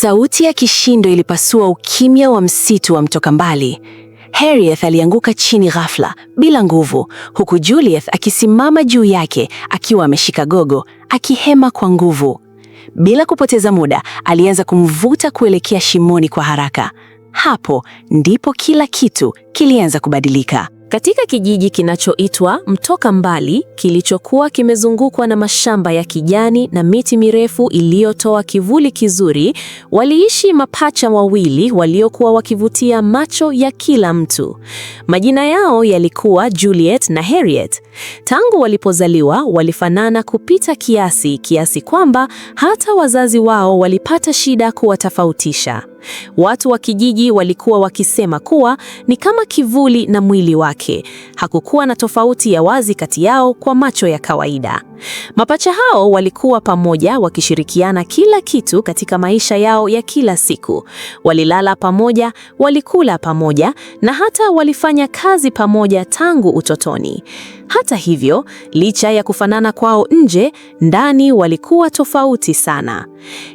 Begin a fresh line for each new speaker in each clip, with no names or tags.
Sauti ya kishindo ilipasua ukimya wa msitu wa Mtoka Mbali. Harriet alianguka chini ghafla, bila nguvu, huku Juliet akisimama juu yake, akiwa ameshika gogo, akihema kwa nguvu. Bila kupoteza muda, alianza kumvuta kuelekea shimoni kwa haraka. Hapo ndipo kila kitu kilianza kubadilika.
Katika kijiji kinachoitwa Mtoka Mbali, kilichokuwa kimezungukwa na mashamba ya kijani na miti mirefu iliyotoa kivuli kizuri, waliishi mapacha wawili waliokuwa wakivutia macho ya kila mtu. Majina yao yalikuwa Juliet na Harriet. Tangu walipozaliwa walifanana kupita kiasi kwamba hata wazazi wao walipata shida kuwatofautisha. Watu wa kijiji walikuwa wakisema kuwa ni kama kivuli na mwili wake. Hakukuwa na tofauti ya wazi kati yao kwa macho ya kawaida. Mapacha hao walikuwa pamoja wakishirikiana kila kitu katika maisha yao ya kila siku. Walilala pamoja, walikula pamoja na hata walifanya kazi pamoja tangu utotoni. Hata hivyo, licha ya kufanana kwao nje, ndani walikuwa tofauti sana.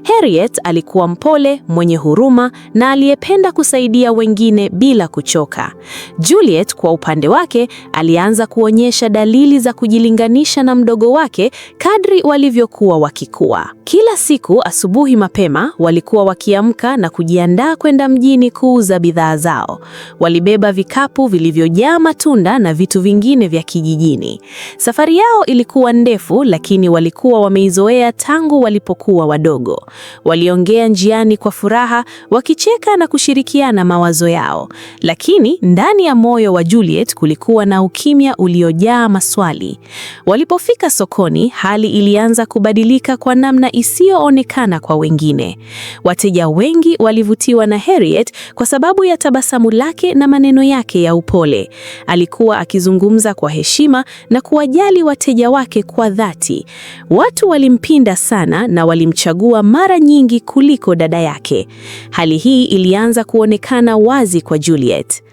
Harriet alikuwa mpole, mwenye huruma na aliyependa kusaidia wengine bila kuchoka. Juliet kwa upande wake alianza kuonyesha dalili za kujilinganisha na mdogo wake kadri walivyokuwa wakikua. Kila siku asubuhi mapema walikuwa wakiamka na kujiandaa kwenda mjini kuuza bidhaa zao. Walibeba vikapu vilivyojaa matunda na vitu vingine vya kijijini. Safari yao ilikuwa ndefu, lakini walikuwa wameizoea tangu walipokuwa wadogo. Waliongea njiani kwa furaha, wakicheka na kushirikiana mawazo yao. Lakini ndani ya moyo wa Juliet kulikuwa na ukimya uliojaa maswali. Walipofika sokoni, hali ilianza kubadilika kwa namna isiyoonekana kwa wengine. Wateja wengi walivutiwa na Harriet kwa sababu ya tabasamu lake na maneno yake ya upole. Alikuwa akizungumza kwa heshima na kuwajali wateja wake kwa dhati. Watu walimpinda sana na walimchagua mara nyingi kuliko dada yake. Hali hii ilianza kuonekana wazi kwa Juliet.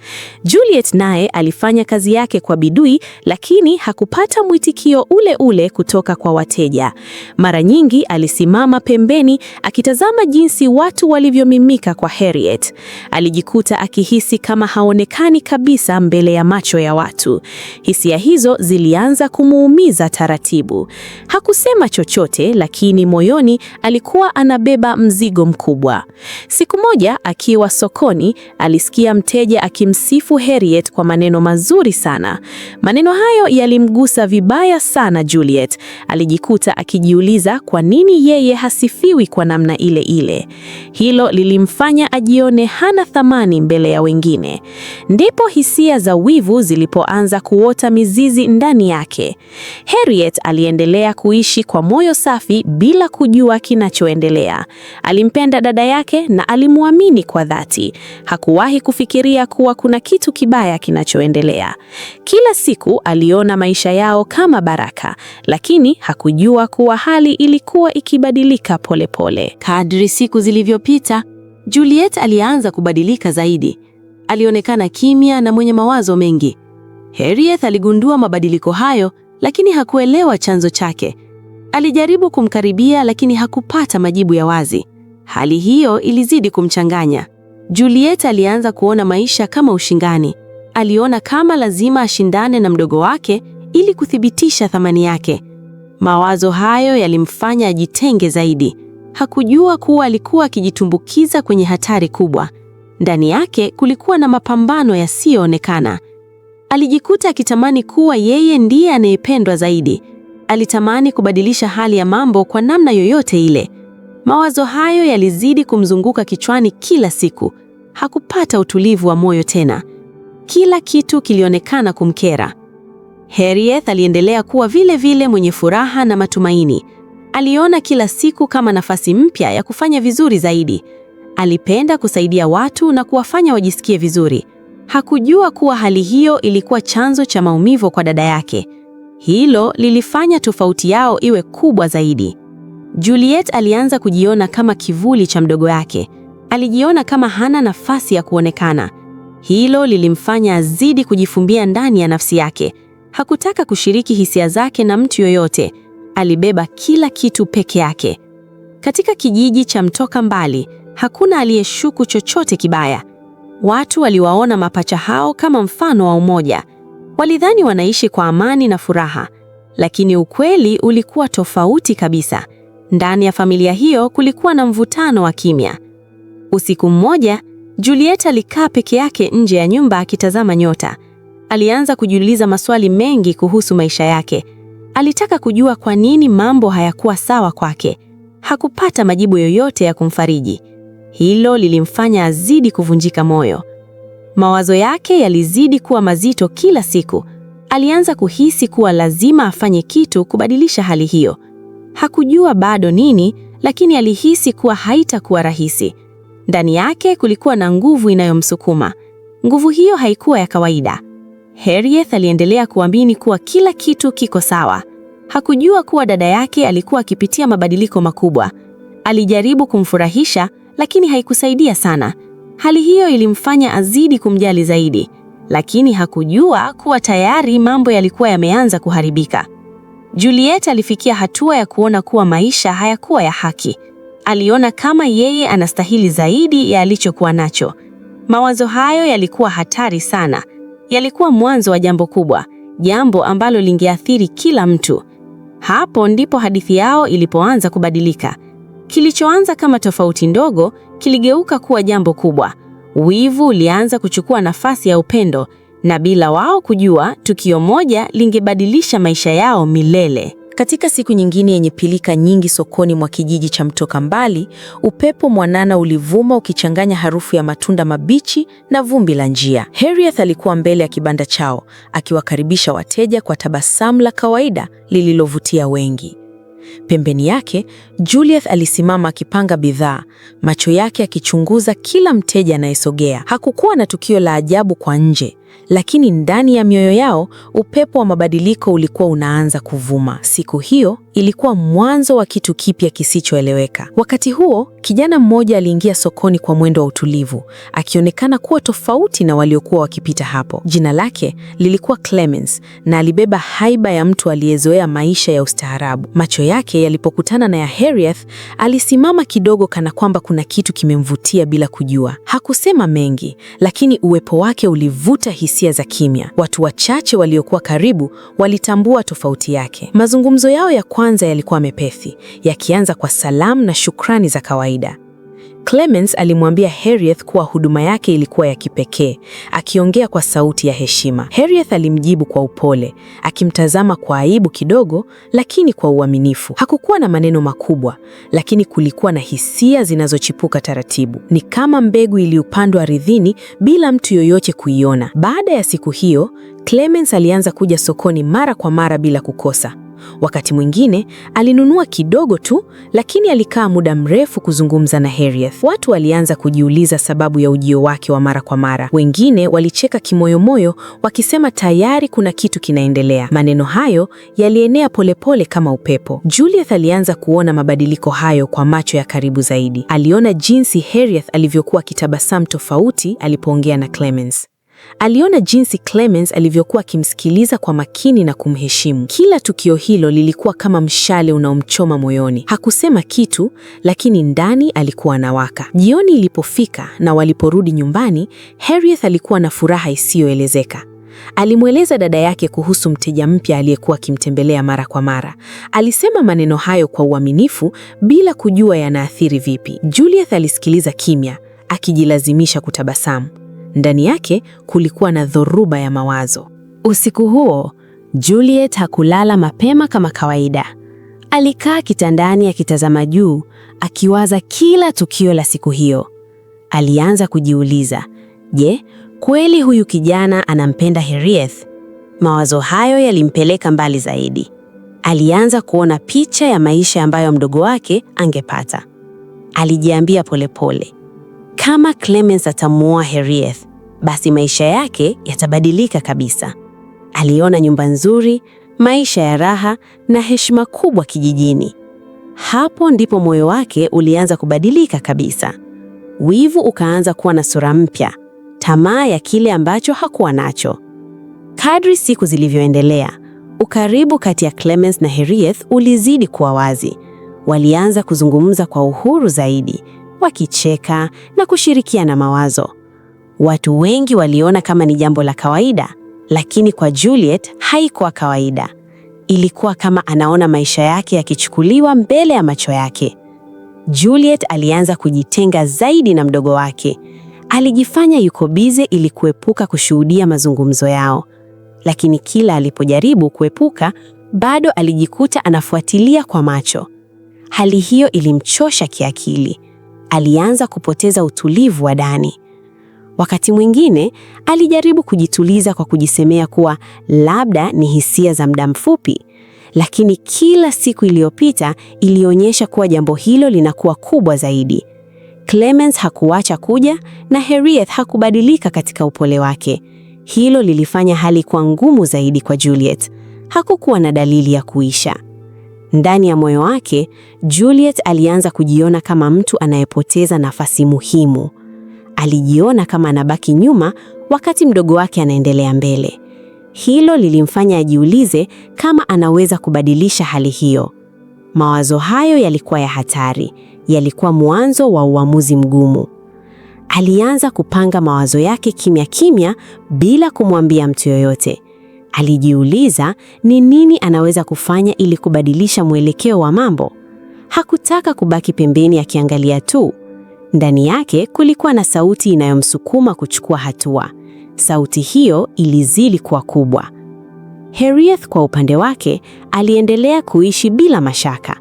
Juliet naye alifanya kazi yake kwa bidii, lakini hakupata mwitikio ule ule kutoka kwa wateja. Mara nyingi alisimama pembeni akitazama jinsi watu walivyomimika kwa Harriet. Alijikuta akihisi kama haonekani kabisa mbele ya macho ya watu. Hisia hizo zilianza kumuumiza taratibu. Hakusema chochote, lakini moyoni alikuwa anabeba mzigo mkubwa. Siku moja akiwa sokoni, alisikia mteja akimsifu Harriet kwa maneno mazuri sana. Maneno hayo yalimgusa vibaya sana Juliet. Alijikuta akijiuliza kwa nini yeye hasifiwi kwa namna ile ile. Hilo lilimfanya ajione hana thamani mbele ya wengine. Ndipo hisia za wivu zilipoanza kuota mizizi ndani yake. Harriet aliendelea kuishi kwa moyo safi bila kujua kinachoendelea. Alimpenda dada yake na alimwamini kwa dhati. Hakuwahi kufikiria kuwa kuna kitu kibaya kinachoendelea. Kila siku aliona maisha yao kama baraka, lakini hakujua kuwa hali ilikuwa ikibadilika polepole.
Kadri siku zilivyopita, Juliet alianza kubadilika zaidi. Alionekana kimya na mwenye mawazo mengi. Harriet aligundua mabadiliko hayo, lakini hakuelewa chanzo chake. Alijaribu kumkaribia, lakini hakupata majibu ya wazi. Hali hiyo ilizidi kumchanganya. Juliet alianza kuona maisha kama ushindani. Aliona kama lazima ashindane na mdogo wake ili kuthibitisha thamani yake. Mawazo hayo yalimfanya ajitenge zaidi. Hakujua kuwa alikuwa akijitumbukiza kwenye hatari kubwa. Ndani yake kulikuwa na mapambano yasiyoonekana. Alijikuta akitamani kuwa yeye ndiye anayependwa zaidi. Alitamani kubadilisha hali ya mambo kwa namna yoyote ile. Mawazo hayo yalizidi kumzunguka kichwani kila siku. Hakupata utulivu wa moyo tena. Kila kitu kilionekana kumkera. Harriet aliendelea kuwa vile vile mwenye furaha na matumaini. Aliona kila siku kama nafasi mpya ya kufanya vizuri zaidi. Alipenda kusaidia watu na kuwafanya wajisikie vizuri. Hakujua kuwa hali hiyo ilikuwa chanzo cha maumivu kwa dada yake. Hilo lilifanya tofauti yao iwe kubwa zaidi. Juliet alianza kujiona kama kivuli cha mdogo yake. Alijiona kama hana nafasi ya kuonekana. Hilo lilimfanya azidi kujifumbia ndani ya nafsi yake. Hakutaka kushiriki hisia zake na mtu yoyote. Alibeba kila kitu peke yake. Katika kijiji cha Mtoka Mbali, Hakuna aliyeshuku chochote kibaya. Watu waliwaona mapacha hao kama mfano wa umoja. Walidhani wanaishi kwa amani na furaha, lakini ukweli ulikuwa tofauti kabisa. Ndani ya familia hiyo kulikuwa na mvutano wa kimya. Usiku mmoja, Juliet alikaa peke yake nje ya nyumba akitazama nyota. Alianza kujiuliza maswali mengi kuhusu maisha yake. Alitaka kujua kwa nini mambo hayakuwa sawa kwake. Hakupata majibu yoyote ya kumfariji. Hilo lilimfanya azidi kuvunjika moyo. Mawazo yake yalizidi kuwa mazito kila siku. Alianza kuhisi kuwa lazima afanye kitu kubadilisha hali hiyo. Hakujua bado nini, lakini alihisi kuwa haitakuwa rahisi. Ndani yake kulikuwa na nguvu inayomsukuma. Nguvu hiyo haikuwa ya kawaida. Harriet aliendelea kuamini kuwa kila kitu kiko sawa. Hakujua kuwa dada yake alikuwa akipitia mabadiliko makubwa. Alijaribu kumfurahisha, lakini haikusaidia sana. Hali hiyo ilimfanya azidi kumjali zaidi, lakini hakujua kuwa tayari mambo yalikuwa yameanza kuharibika. Juliet alifikia hatua ya kuona kuwa maisha hayakuwa ya haki. Aliona kama yeye anastahili zaidi ya alichokuwa nacho. Mawazo hayo yalikuwa hatari sana. Yalikuwa mwanzo wa jambo kubwa, jambo ambalo lingeathiri kila mtu. Hapo ndipo hadithi yao ilipoanza kubadilika. Kilichoanza kama tofauti ndogo kiligeuka kuwa jambo kubwa. Wivu ulianza kuchukua nafasi ya upendo, na bila wao kujua, tukio moja lingebadilisha maisha yao milele.
Katika siku nyingine yenye pilika nyingi sokoni mwa kijiji cha Mtoka Mbali, upepo mwanana ulivuma ukichanganya harufu ya matunda mabichi na vumbi la njia. Harriet alikuwa mbele ya kibanda chao, akiwakaribisha wateja kwa tabasamu la kawaida lililovutia wengi. Pembeni yake, Juliet alisimama akipanga bidhaa, macho yake akichunguza kila mteja anayesogea. Hakukuwa na tukio la ajabu kwa nje, lakini ndani ya mioyo yao upepo wa mabadiliko ulikuwa unaanza kuvuma. Siku hiyo ilikuwa mwanzo wa kitu kipya kisichoeleweka. Wakati huo, kijana mmoja aliingia sokoni kwa mwendo wa utulivu, akionekana kuwa tofauti na waliokuwa wakipita hapo. Jina lake lilikuwa Clemens, na alibeba haiba ya mtu aliyezoea maisha ya ustaarabu. Macho yake yalipokutana na ya Harriet, alisimama kidogo kana kwamba kuna kitu kimemvutia bila kujua. Hakusema mengi, lakini uwepo wake ulivuta hisia za kimya. Watu wachache waliokuwa karibu walitambua tofauti yake. Mazungumzo yao ya kwanza yalikuwa mepesi, yakianza kwa salamu na shukrani za kawaida. Clemens alimwambia Harriet kuwa huduma yake ilikuwa ya kipekee, akiongea kwa sauti ya heshima. Harriet alimjibu kwa upole, akimtazama kwa aibu kidogo, lakini kwa uaminifu. Hakukuwa na maneno makubwa, lakini kulikuwa na hisia zinazochipuka taratibu. Ni kama mbegu iliyopandwa ardhini bila mtu yoyote kuiona. Baada ya siku hiyo, Clemens alianza kuja sokoni mara kwa mara bila kukosa. Wakati mwingine alinunua kidogo tu, lakini alikaa muda mrefu kuzungumza na Harriet. Watu walianza kujiuliza sababu ya ujio wake wa mara kwa mara. Wengine walicheka kimoyomoyo, wakisema tayari kuna kitu kinaendelea. Maneno hayo yalienea polepole kama upepo. Juliet alianza kuona mabadiliko hayo kwa macho ya karibu zaidi. Aliona jinsi Harriet alivyokuwa akitabasamu tofauti alipoongea na Clemens. Aliona jinsi Clemens alivyokuwa akimsikiliza kwa makini na kumheshimu. Kila tukio hilo lilikuwa kama mshale unaomchoma moyoni. Hakusema kitu, lakini ndani alikuwa anawaka. Jioni ilipofika na waliporudi nyumbani, Harriet alikuwa na furaha isiyoelezeka. Alimweleza dada yake kuhusu mteja mpya aliyekuwa akimtembelea mara kwa mara. Alisema maneno hayo kwa uaminifu bila kujua yanaathiri vipi. Juliet alisikiliza kimya, akijilazimisha kutabasamu. Ndani yake kulikuwa na dhoruba ya mawazo.
Usiku huo, Juliet hakulala mapema kama kawaida. Alikaa kitandani akitazama juu, akiwaza kila tukio la siku hiyo. Alianza kujiuliza, je, kweli huyu kijana anampenda Harriet? Mawazo hayo yalimpeleka mbali zaidi. Alianza kuona picha ya maisha ambayo mdogo wake angepata. Alijiambia polepole, kama Clemens atamuoa Harriet, basi maisha yake yatabadilika kabisa. Aliona nyumba nzuri, maisha ya raha na heshima kubwa kijijini. Hapo ndipo moyo wake ulianza kubadilika kabisa. Wivu ukaanza kuwa na sura mpya, tamaa ya kile ambacho hakuwa nacho. Kadri siku zilivyoendelea, ukaribu kati ya Clemens na Harriet ulizidi kuwa wazi. Walianza kuzungumza kwa uhuru zaidi, wakicheka na kushirikiana mawazo. Watu wengi waliona kama ni jambo la kawaida, lakini kwa Juliet haikuwa kawaida. Ilikuwa kama anaona maisha yake yakichukuliwa mbele ya macho yake. Juliet alianza kujitenga zaidi na mdogo wake. Alijifanya yuko bize ili kuepuka kushuhudia mazungumzo yao. Lakini kila alipojaribu kuepuka, bado alijikuta anafuatilia kwa macho. Hali hiyo ilimchosha kiakili. Alianza kupoteza utulivu wa ndani. Wakati mwingine, alijaribu kujituliza kwa kujisemea kuwa labda ni hisia za muda mfupi. Lakini kila siku iliyopita ilionyesha kuwa jambo hilo linakuwa kubwa zaidi. Clemens hakuacha kuja na Harriet hakubadilika katika upole wake. Hilo lilifanya hali kuwa ngumu zaidi kwa Juliet. Hakukuwa na dalili ya kuisha. Ndani ya moyo wake, Juliet alianza kujiona kama mtu anayepoteza nafasi muhimu. Alijiona kama anabaki nyuma wakati mdogo wake anaendelea mbele. Hilo lilimfanya ajiulize kama anaweza kubadilisha hali hiyo. Mawazo hayo yalikuwa ya hatari, yalikuwa mwanzo wa uamuzi mgumu. Alianza kupanga mawazo yake kimya kimya bila kumwambia mtu yoyote. Alijiuliza ni nini anaweza kufanya ili kubadilisha mwelekeo wa mambo. Hakutaka kubaki pembeni akiangalia tu. Ndani yake kulikuwa na sauti inayomsukuma kuchukua hatua. Sauti hiyo ilizidi kuwa kubwa. Harriet kwa upande wake aliendelea kuishi bila mashaka.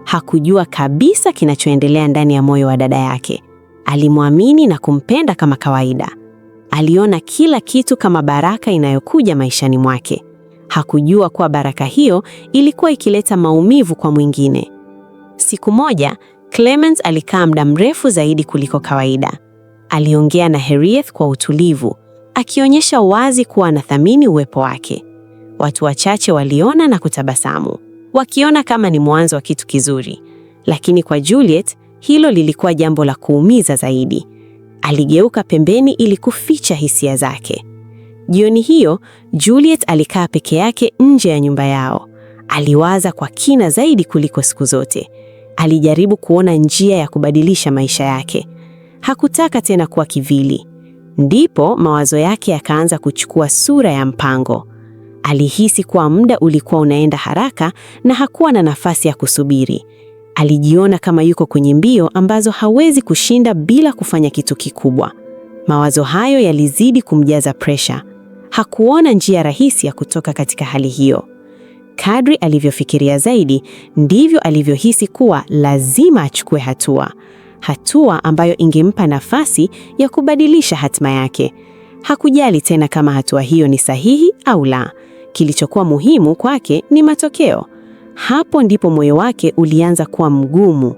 Hakujua kabisa kinachoendelea ndani ya moyo wa dada yake. Alimwamini na kumpenda kama kawaida. Aliona kila kitu kama baraka inayokuja maishani mwake. Hakujua kuwa baraka hiyo ilikuwa ikileta maumivu kwa mwingine. Siku moja, Clemens alikaa muda mrefu zaidi kuliko kawaida. Aliongea na Harriet kwa utulivu, akionyesha wazi kuwa anathamini uwepo wake. Watu wachache waliona na kutabasamu, wakiona kama ni mwanzo wa kitu kizuri. Lakini kwa Juliet, hilo lilikuwa jambo la kuumiza zaidi. Aligeuka pembeni ili kuficha hisia zake. Jioni hiyo, Juliet alikaa peke yake nje ya nyumba yao. Aliwaza kwa kina zaidi kuliko siku zote. Alijaribu kuona njia ya kubadilisha maisha yake. Hakutaka tena kuwa kivili. Ndipo mawazo yake yakaanza kuchukua sura ya mpango. Alihisi kuwa muda ulikuwa unaenda haraka na hakuwa na nafasi ya kusubiri. Alijiona kama yuko kwenye mbio ambazo hawezi kushinda bila kufanya kitu kikubwa. Mawazo hayo yalizidi kumjaza presha. Hakuona njia rahisi ya kutoka katika hali hiyo. Kadri alivyofikiria zaidi, ndivyo alivyohisi kuwa lazima achukue hatua. Hatua ambayo ingempa nafasi ya kubadilisha hatima yake. Hakujali tena kama hatua hiyo ni sahihi au la. Kilichokuwa muhimu kwake ni matokeo. Hapo ndipo moyo wake ulianza kuwa mgumu.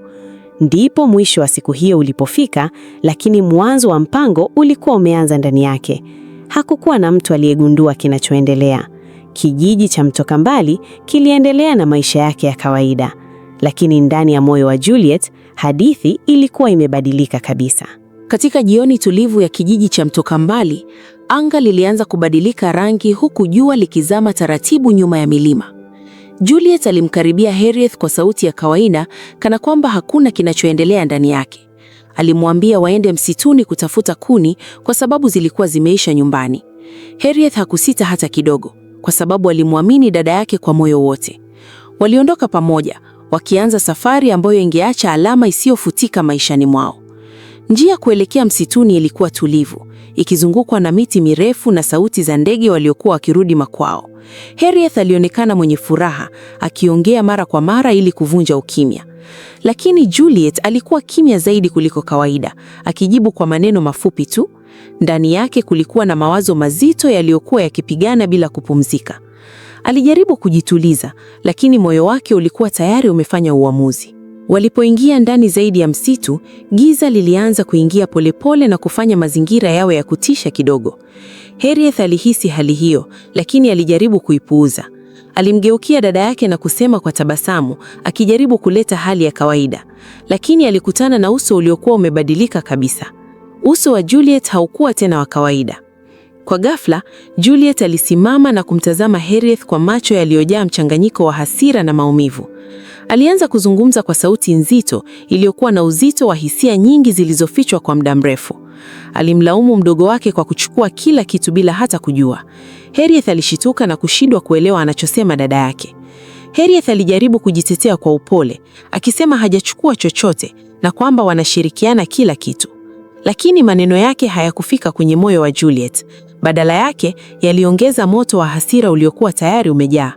Ndipo mwisho wa siku hiyo ulipofika, lakini mwanzo wa mpango ulikuwa umeanza ndani yake. Hakukuwa na mtu aliyegundua kinachoendelea. Kijiji cha Mtoka Mbali kiliendelea na maisha yake ya kawaida. Lakini ndani ya moyo wa Juliet, hadithi ilikuwa imebadilika kabisa.
Katika jioni tulivu ya kijiji cha Mtoka Mbali, anga lilianza kubadilika rangi huku jua likizama taratibu nyuma ya milima. Juliet alimkaribia Harriet kwa sauti ya kawaida, kana kwamba hakuna kinachoendelea ndani yake. Alimwambia waende msituni kutafuta kuni kwa sababu zilikuwa zimeisha nyumbani. Harriet hakusita hata kidogo, kwa sababu alimwamini dada yake kwa moyo wote. Waliondoka pamoja, wakianza safari ambayo ingeacha alama isiyofutika maishani mwao. Njia kuelekea msituni ilikuwa tulivu, ikizungukwa na miti mirefu na sauti za ndege waliokuwa wakirudi makwao. Harriet alionekana mwenye furaha, akiongea mara kwa mara ili kuvunja ukimya. Lakini Juliet alikuwa kimya zaidi kuliko kawaida, akijibu kwa maneno mafupi tu. Ndani yake kulikuwa na mawazo mazito yaliyokuwa yakipigana bila kupumzika. Alijaribu kujituliza, lakini moyo wake ulikuwa tayari umefanya uamuzi. Walipoingia ndani zaidi ya msitu, giza lilianza kuingia polepole na kufanya mazingira yawe ya kutisha kidogo. Harriet alihisi hali hiyo, lakini alijaribu kuipuuza. Alimgeukia dada yake na kusema kwa tabasamu, akijaribu kuleta hali ya kawaida. Lakini alikutana na uso uliokuwa umebadilika kabisa. Uso wa Juliet haukuwa tena wa kawaida.
Kwa ghafla, Juliet alisimama na kumtazama Harriet kwa macho yaliyojaa mchanganyiko wa hasira na maumivu. Alianza kuzungumza kwa sauti nzito iliyokuwa na uzito wa hisia nyingi zilizofichwa kwa muda mrefu. Alimlaumu mdogo wake kwa kuchukua kila kitu bila hata kujua. Harriet alishituka na kushindwa kuelewa anachosema dada yake. Harriet alijaribu kujitetea kwa upole, akisema hajachukua chochote na kwamba wanashirikiana kila kitu. Lakini maneno yake hayakufika kwenye moyo wa Juliet. Badala yake, yaliongeza moto wa hasira uliokuwa tayari umejaa.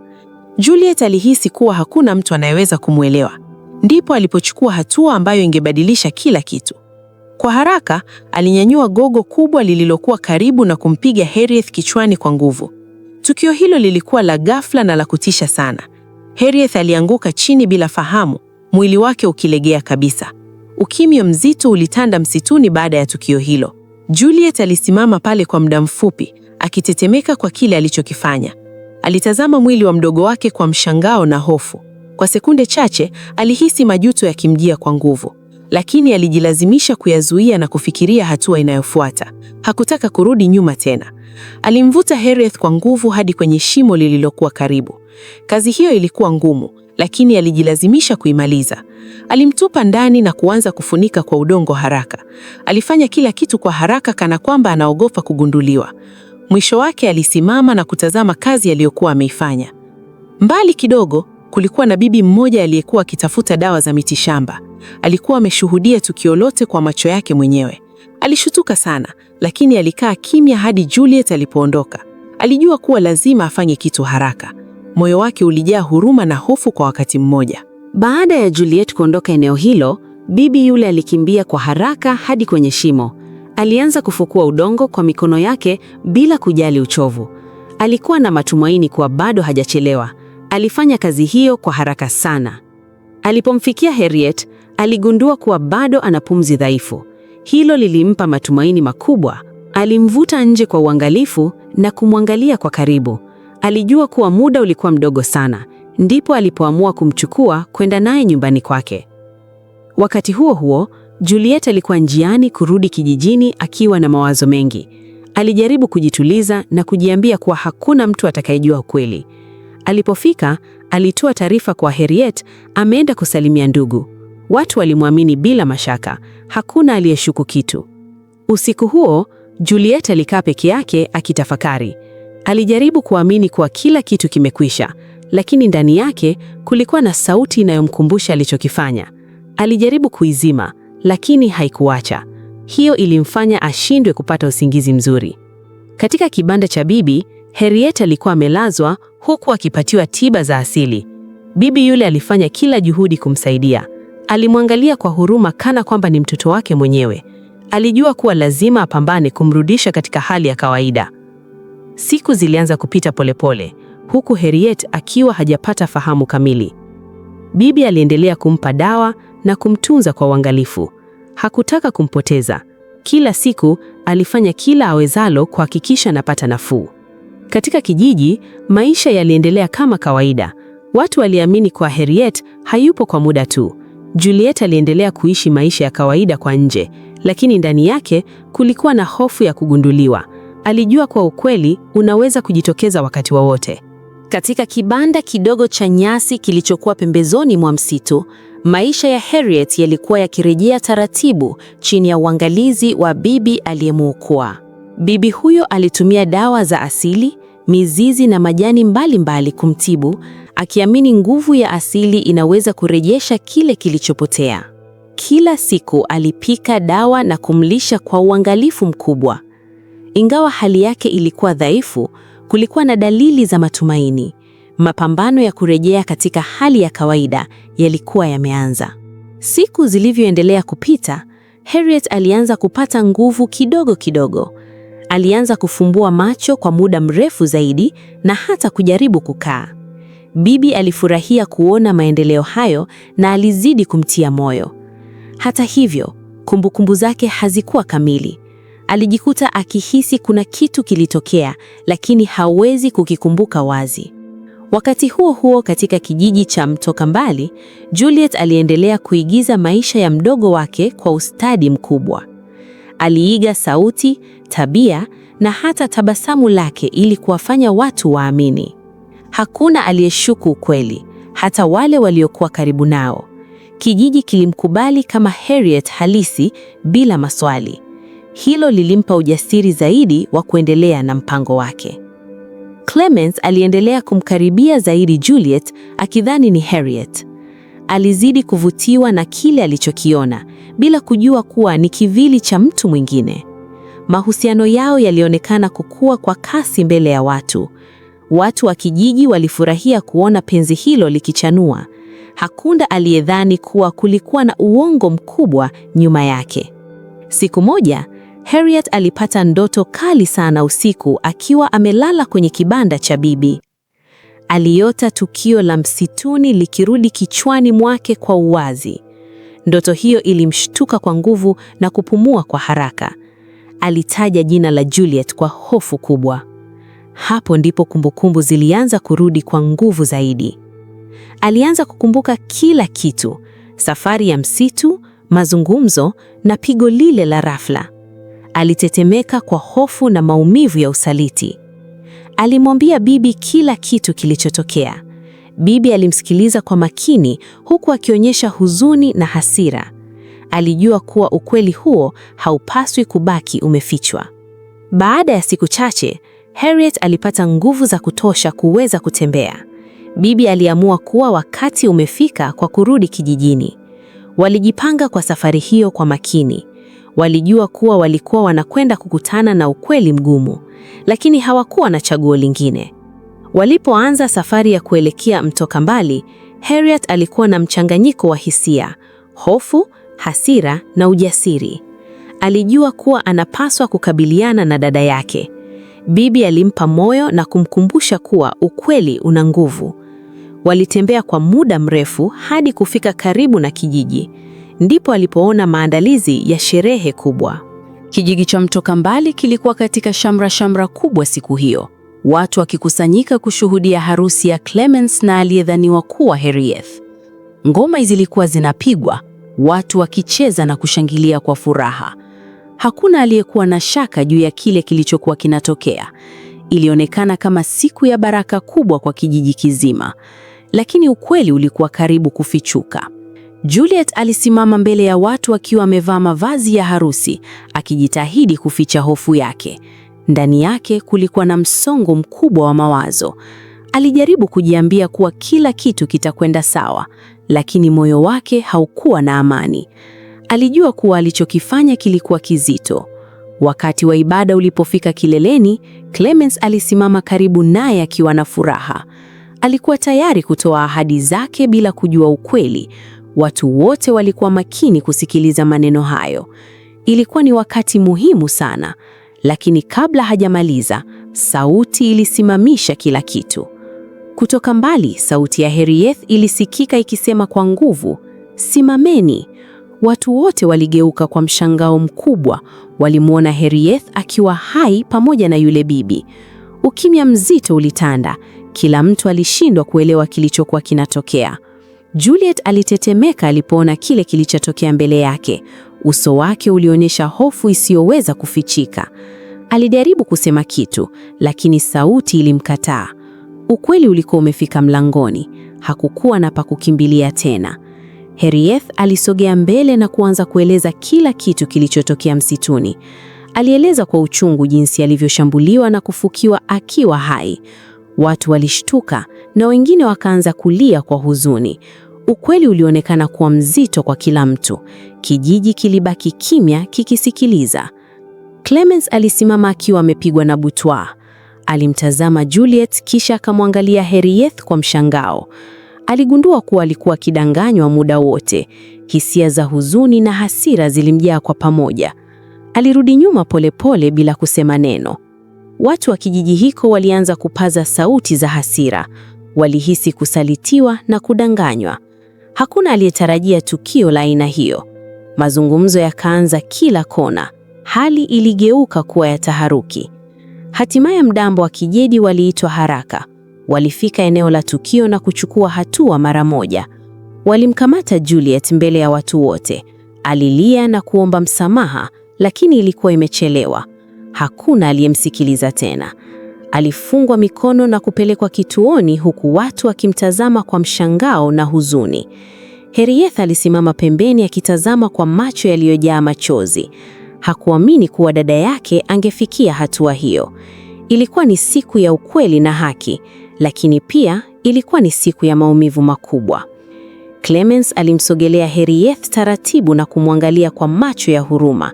Juliet alihisi kuwa hakuna mtu anayeweza kumwelewa. Ndipo alipochukua hatua ambayo ingebadilisha kila kitu. Kwa haraka, alinyanyua gogo kubwa lililokuwa karibu na kumpiga Harriet kichwani kwa nguvu. Tukio hilo lilikuwa la ghafla na la kutisha sana. Harriet alianguka chini bila fahamu, mwili wake ukilegea kabisa. Ukimya mzito ulitanda msituni baada ya tukio hilo. Juliet alisimama pale kwa muda mfupi, akitetemeka kwa kile alichokifanya. Alitazama mwili wa mdogo wake kwa mshangao na hofu. Kwa sekunde chache, alihisi majuto yakimjia kwa nguvu, lakini alijilazimisha kuyazuia na kufikiria hatua inayofuata. Hakutaka kurudi nyuma tena. Alimvuta Harriet kwa nguvu hadi kwenye shimo lililokuwa karibu. Kazi hiyo ilikuwa ngumu, lakini alijilazimisha kuimaliza. Alimtupa ndani na kuanza kufunika kwa udongo haraka. Alifanya kila kitu kwa haraka kana kwamba anaogopa kugunduliwa. Mwisho wake alisimama na kutazama kazi aliyokuwa ameifanya. Mbali kidogo, kulikuwa na bibi mmoja aliyekuwa akitafuta dawa za mitishamba. Alikuwa ameshuhudia tukio lote kwa macho yake mwenyewe. Alishutuka sana, lakini alikaa kimya hadi Juliet alipoondoka. Alijua kuwa lazima afanye kitu haraka. Moyo wake ulijaa huruma na hofu kwa wakati mmoja.
Baada ya Juliet kuondoka eneo hilo, bibi yule alikimbia kwa haraka hadi kwenye shimo. Alianza kufukua udongo kwa mikono yake bila kujali uchovu. Alikuwa na matumaini kuwa bado hajachelewa. Alifanya kazi hiyo kwa haraka sana. Alipomfikia Harriet, aligundua kuwa bado ana pumzi dhaifu. Hilo lilimpa matumaini makubwa. Alimvuta nje kwa uangalifu na kumwangalia kwa karibu. Alijua kuwa muda ulikuwa mdogo sana. Ndipo alipoamua kumchukua kwenda naye nyumbani kwake. Wakati huo huo, Juliet alikuwa njiani kurudi kijijini akiwa na mawazo mengi. Alijaribu kujituliza na kujiambia kuwa hakuna mtu atakayejua ukweli. Alipofika, alitoa taarifa kwa Harriet ameenda kusalimia ndugu. Watu walimwamini bila mashaka. Hakuna aliyeshuku kitu. Usiku huo, Juliet alikaa peke yake akitafakari. Alijaribu kuamini kuwa kila kitu kimekwisha, lakini ndani yake kulikuwa na sauti inayomkumbusha alichokifanya. Alijaribu kuizima, lakini haikuacha. Hiyo ilimfanya ashindwe kupata usingizi mzuri. Katika kibanda cha bibi, Harriet alikuwa amelazwa huku akipatiwa tiba za asili. Bibi yule alifanya kila juhudi kumsaidia. Alimwangalia kwa huruma kana kwamba ni mtoto wake mwenyewe. Alijua kuwa lazima apambane kumrudisha katika hali ya kawaida. Siku zilianza kupita polepole, huku Harriet akiwa hajapata fahamu kamili. Bibi aliendelea kumpa dawa na kumtunza kwa uangalifu. Hakutaka kumpoteza. Kila siku alifanya kila awezalo kuhakikisha anapata nafuu. Katika kijiji, maisha yaliendelea kama kawaida. Watu waliamini kuwa Harriet hayupo kwa muda tu. Juliet aliendelea kuishi maisha ya kawaida kwa nje, lakini ndani yake kulikuwa na hofu ya kugunduliwa. Alijua kwa ukweli unaweza kujitokeza wakati wowote. Katika kibanda kidogo cha nyasi kilichokuwa pembezoni mwa msitu, maisha ya Harriet yalikuwa yakirejea taratibu chini ya uangalizi wa bibi aliyemuokoa. Bibi huyo alitumia dawa za asili, mizizi na majani mbalimbali kumtibu, akiamini nguvu ya asili inaweza kurejesha kile kilichopotea. Kila siku alipika dawa na kumlisha kwa uangalifu mkubwa. Ingawa hali yake ilikuwa dhaifu, kulikuwa na dalili za matumaini. Mapambano ya kurejea katika hali ya kawaida yalikuwa yameanza. Siku zilivyoendelea kupita, Harriet alianza kupata nguvu kidogo kidogo. Alianza kufumbua macho kwa muda mrefu zaidi na hata kujaribu kukaa. Bibi alifurahia kuona maendeleo hayo na alizidi kumtia moyo. Hata hivyo, kumbukumbu zake hazikuwa kamili. Alijikuta akihisi kuna kitu kilitokea, lakini hawezi kukikumbuka wazi. Wakati huo huo, katika kijiji cha Mtoka Mbali, Juliet aliendelea kuigiza maisha ya mdogo wake kwa ustadi mkubwa.
Aliiga sauti, tabia na hata tabasamu lake ili kuwafanya watu waamini. Hakuna aliyeshuku ukweli, hata wale waliokuwa karibu nao. Kijiji kilimkubali kama Harriet halisi bila maswali. Hilo lilimpa ujasiri zaidi wa kuendelea na mpango wake. Clemens aliendelea kumkaribia zaidi Juliet, akidhani ni Harriet. Alizidi kuvutiwa na kile alichokiona, bila kujua kuwa ni kivuli cha mtu mwingine. Mahusiano yao yalionekana kukua kwa kasi mbele ya watu. Watu wa kijiji walifurahia kuona penzi hilo likichanua. Hakuna aliyedhani kuwa kulikuwa na uongo mkubwa nyuma yake. Siku moja, Harriet alipata ndoto kali sana usiku akiwa amelala kwenye kibanda cha bibi. Aliota tukio la msituni likirudi kichwani mwake kwa uwazi. Ndoto hiyo ilimshtuka kwa nguvu na kupumua kwa haraka. Alitaja jina la Juliet kwa hofu kubwa. Hapo ndipo kumbukumbu zilianza kurudi kwa nguvu zaidi. Alianza kukumbuka kila kitu: safari ya msitu, mazungumzo na pigo lile la rafla. Alitetemeka kwa hofu na maumivu ya usaliti. Alimwambia bibi kila kitu kilichotokea. Bibi alimsikiliza kwa makini, huku akionyesha huzuni na hasira. Alijua kuwa ukweli huo haupaswi kubaki umefichwa. Baada ya siku chache, Harriet alipata nguvu za kutosha kuweza kutembea. Bibi aliamua kuwa wakati umefika kwa kurudi kijijini. Walijipanga kwa safari hiyo kwa makini. Walijua kuwa walikuwa wanakwenda kukutana na ukweli mgumu, lakini hawakuwa na chaguo lingine. Walipoanza safari ya kuelekea Mto Kambali, Harriet alikuwa na mchanganyiko wa hisia: hofu, hasira na ujasiri. Alijua kuwa anapaswa kukabiliana na dada yake. Bibi alimpa moyo na kumkumbusha kuwa ukweli una nguvu. Walitembea kwa muda mrefu hadi kufika karibu na kijiji. Ndipo alipoona maandalizi ya sherehe kubwa. Kijiji cha Mto Kambali kilikuwa katika shamra kubwa siku hiyo. Watu wakikusanyika kushuhudia harusi ya Clemens na aliyedhaniwa kuwa Harriet. Ngoma zilikuwa zinapigwa, watu wakicheza na kushangilia kwa furaha. Hakuna aliyekuwa na shaka juu ya kile kilichokuwa kinatokea. Ilionekana kama siku ya baraka kubwa kwa kijiji kizima. Lakini ukweli ulikuwa karibu kufichuka. Juliet alisimama mbele ya watu akiwa amevaa mavazi ya harusi, akijitahidi kuficha hofu yake. Ndani yake kulikuwa na msongo mkubwa wa mawazo. Alijaribu kujiambia kuwa kila kitu kitakwenda sawa, lakini moyo wake haukuwa na amani. Alijua kuwa alichokifanya kilikuwa kizito. Wakati wa ibada ulipofika kileleni, Clemens alisimama karibu naye akiwa na furaha. Alikuwa tayari kutoa ahadi zake bila kujua ukweli. Watu wote walikuwa makini kusikiliza maneno hayo. Ilikuwa ni wakati muhimu sana, lakini kabla hajamaliza, sauti ilisimamisha kila kitu. Kutoka mbali, sauti ya Harriet ilisikika ikisema kwa nguvu, "Simameni." Watu wote waligeuka kwa mshangao mkubwa. Walimwona Harriet akiwa hai pamoja na yule bibi. Ukimya mzito ulitanda. Kila mtu alishindwa kuelewa kilichokuwa kinatokea. Juliet alitetemeka alipoona kile kilichotokea mbele yake. Uso wake ulionyesha hofu isiyoweza kufichika. Alijaribu kusema kitu, lakini sauti ilimkataa. Ukweli ulikuwa umefika mlangoni. Hakukuwa na pa kukimbilia tena. Harriet alisogea mbele na kuanza kueleza kila kitu kilichotokea msituni. Alieleza kwa uchungu jinsi alivyoshambuliwa na kufukiwa akiwa hai. Watu walishtuka na wengine wakaanza kulia kwa huzuni. Ukweli ulionekana kuwa mzito kwa kila mtu. Kijiji kilibaki kimya kikisikiliza. Clemens alisimama akiwa amepigwa na butwaa. Alimtazama Juliet kisha akamwangalia Harriet kwa mshangao. Aligundua kuwa alikuwa akidanganywa muda wote. Hisia za huzuni na hasira zilimjaa kwa pamoja. Alirudi nyuma polepole bila kusema neno. Watu wa kijiji hiko walianza kupaza sauti za hasira. Walihisi kusalitiwa na kudanganywa. Hakuna aliyetarajia tukio la aina hiyo. Mazungumzo yakaanza kila kona. Hali iligeuka kuwa ya taharuki. Hatimaye mdambo wa kijiji waliitwa haraka. Walifika eneo la tukio na kuchukua hatua mara moja. Walimkamata Juliet mbele ya watu wote. Alilia na kuomba msamaha,
lakini ilikuwa imechelewa. Hakuna aliyemsikiliza tena. Alifungwa mikono na kupelekwa kituoni, huku watu wakimtazama kwa mshangao na huzuni. Henrietta alisimama pembeni akitazama kwa macho yaliyojaa machozi. Hakuamini kuwa dada yake angefikia hatua hiyo. Ilikuwa ni siku ya ukweli na haki, lakini pia ilikuwa ni siku ya maumivu makubwa. Clemence alimsogelea Henrietta taratibu na kumwangalia kwa macho ya huruma.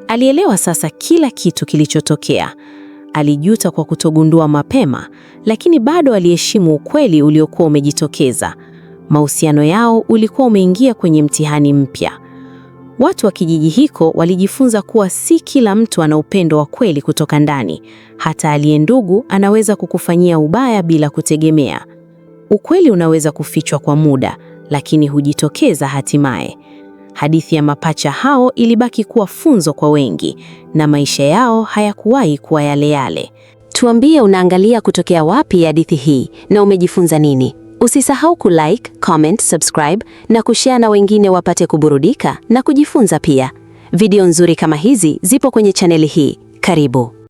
Alielewa sasa kila kitu kilichotokea. Alijuta kwa kutogundua mapema, lakini bado aliheshimu ukweli uliokuwa umejitokeza. Mahusiano yao ulikuwa umeingia kwenye mtihani mpya. Watu wa kijiji hiko walijifunza kuwa si kila mtu ana upendo wa kweli kutoka ndani. Hata aliye ndugu anaweza kukufanyia ubaya bila kutegemea. Ukweli unaweza kufichwa kwa muda, lakini hujitokeza hatimaye. Hadithi ya mapacha hao ilibaki kuwa funzo kwa wengi, na maisha yao hayakuwahi kuwa yale yale.
Tuambie unaangalia kutokea wapi hadithi hii na umejifunza nini? Usisahau kulike, comment, subscribe na kushare na wengine wapate kuburudika na kujifunza pia. Video nzuri kama hizi zipo kwenye chaneli hii. Karibu.